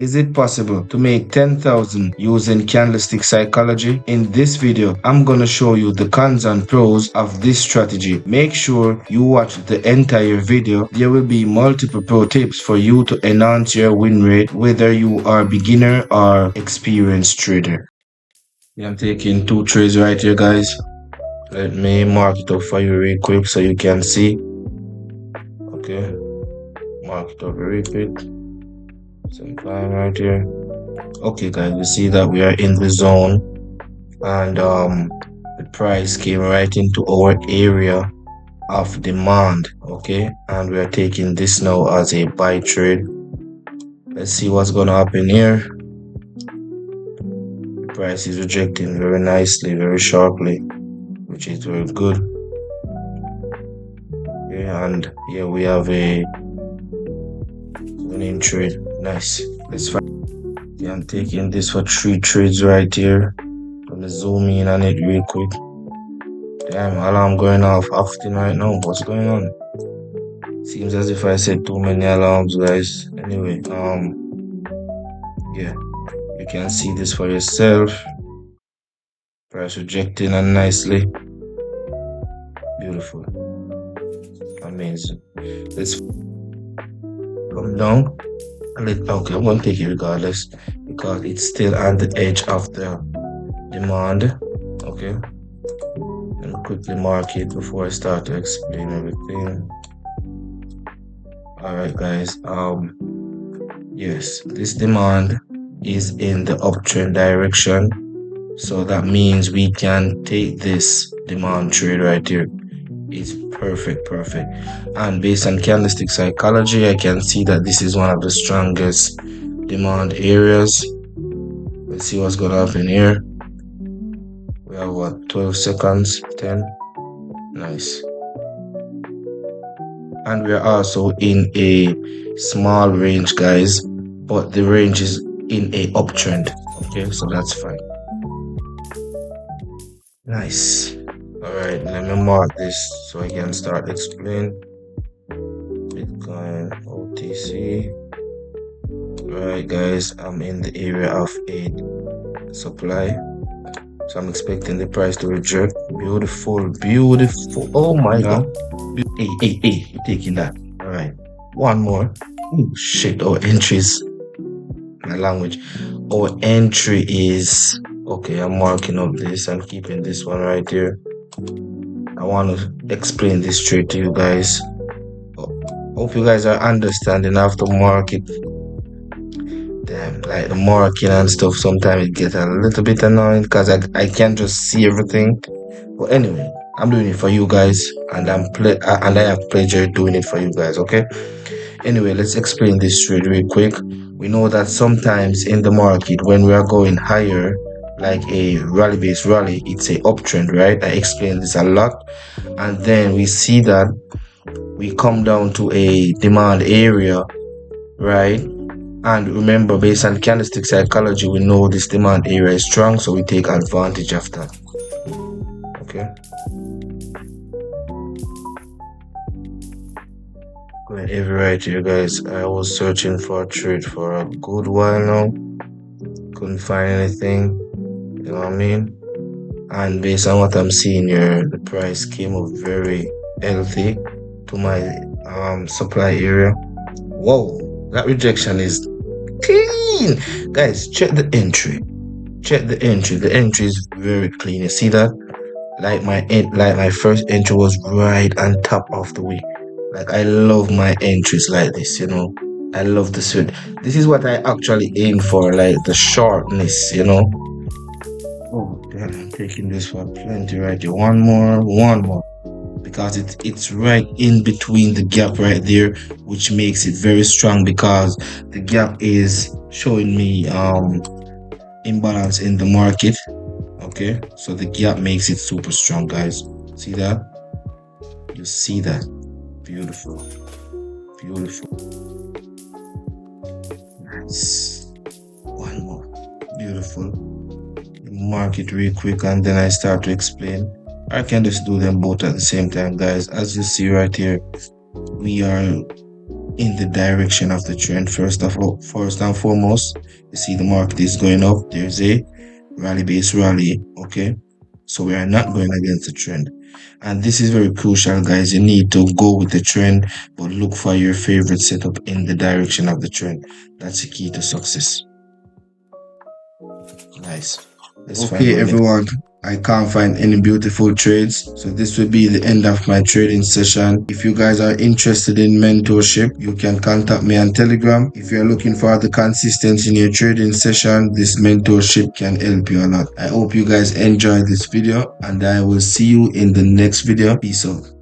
Is it possible to make 10,000 using candlestick psychology? In this video, I'm gonna show you the cons and pros of this strategy. Make sure you watch the entire video. There will be multiple pro tips for you to enhance your win rate, whether you are beginner or experienced trader. Yeah, I'm taking 2 trades right here, guys. Let me mark it up for you real quick so you can see. Okay, mark it up very quick. Some time right here. Okay, guys, you see that we are in the zone, and the price came right into our area of demand. Okay, and we are taking this now as a buy trade. Let's see what's gonna happen here. The price is rejecting very nicely, very sharply, which is very good. Okay, and here we have a winning trade. Nice. Let's find. Yeah, I'm taking this for 3 trades right here. Gonna zoom in on it real quick. Damn, alarm going off often right now. What's going on? Seems as if I set too many alarms, guys. Anyway, yeah, you can see this for yourself. Price rejecting and nicely. Beautiful. Amazing. Let's come down. Okay, I'm gonna take it regardless because it's still on the edge of the demand. Okay, let me quickly mark it before I start to explain everything. All right, guys. Yes, this demand is in the uptrend direction, so that means we can take this demand trade right here. It's perfect. And based on candlestick psychology, I can see that this is one of the strongest demand areas. Let's see what's gonna happen here. We have what, 12 seconds, 10. Nice. And we are also in a small range, guys, but the range is in a uptrend. Okay, so that's fine. Nice. All right, let me mark this so I can start explaining. Bitcoin, OTC. All right, guys, I'm in the area of a supply, so I'm expecting the price to reject. Beautiful. Oh my god. Hey, you're taking that. All right, one more. Oh shit, our entries, my language, our entry is okay. I'm marking up this and keeping this one right here. I want to explain this trade to you guys. Hope you guys are understanding after market. Damn, like the marking and stuff, sometimes it gets a little bit annoying because I can't just see everything. But anyway, I'm doing it for you guys, and I have pleasure doing it for you guys. Okay. Anyway, let's explain this trade real quick. We know that sometimes in the market, when we are going higher, like a rally-based rally, it's a uptrend, right? I explained this a lot. And then we see that we come down to a demand area, right? And remember, based on candlestick psychology, we know this demand area is strong, so we take advantage of that. Okay. Going heavy right here, guys. I was searching for a trade for a good while now. Couldn't find anything. You know what I mean? And based on what I'm seeing here, the price came up very healthy to my supply area. Whoa, that rejection is clean. Guys, check the entry. The entry is very clean. You see that? Like my first entry was right on top of the week. Like, I love my entries like this, you know. I love the suit. This is what I actually aim for, like the sharpness, you know. Oh damn, I'm taking this one plenty right here. One more. Because it's right in between the gap right there, which makes it very strong because the gap is showing me imbalance in the market. Okay, so the gap makes it super strong, guys. See that? You see that? Beautiful. Nice. One more. Beautiful. Mark it real quick and then I start to explain. I can just do them both at the same time, guys. As you see right here, we are in the direction of the trend. First and foremost, you see the market is going up. There's a rally base rally. Okay, so we are not going against the trend, and this is very crucial, guys. You need to go with the trend, but look for your favorite setup in the direction of the trend. That's the key to success. Nice. Okay, everyone. I can't find any beautiful trades. So this will be the end of my trading session. If you guys are interested in mentorship, you can contact me on Telegram. If you're looking for the consistency in your trading session, this mentorship can help you a lot. I hope you guys enjoyed this video, and I will see you in the next video. Peace out.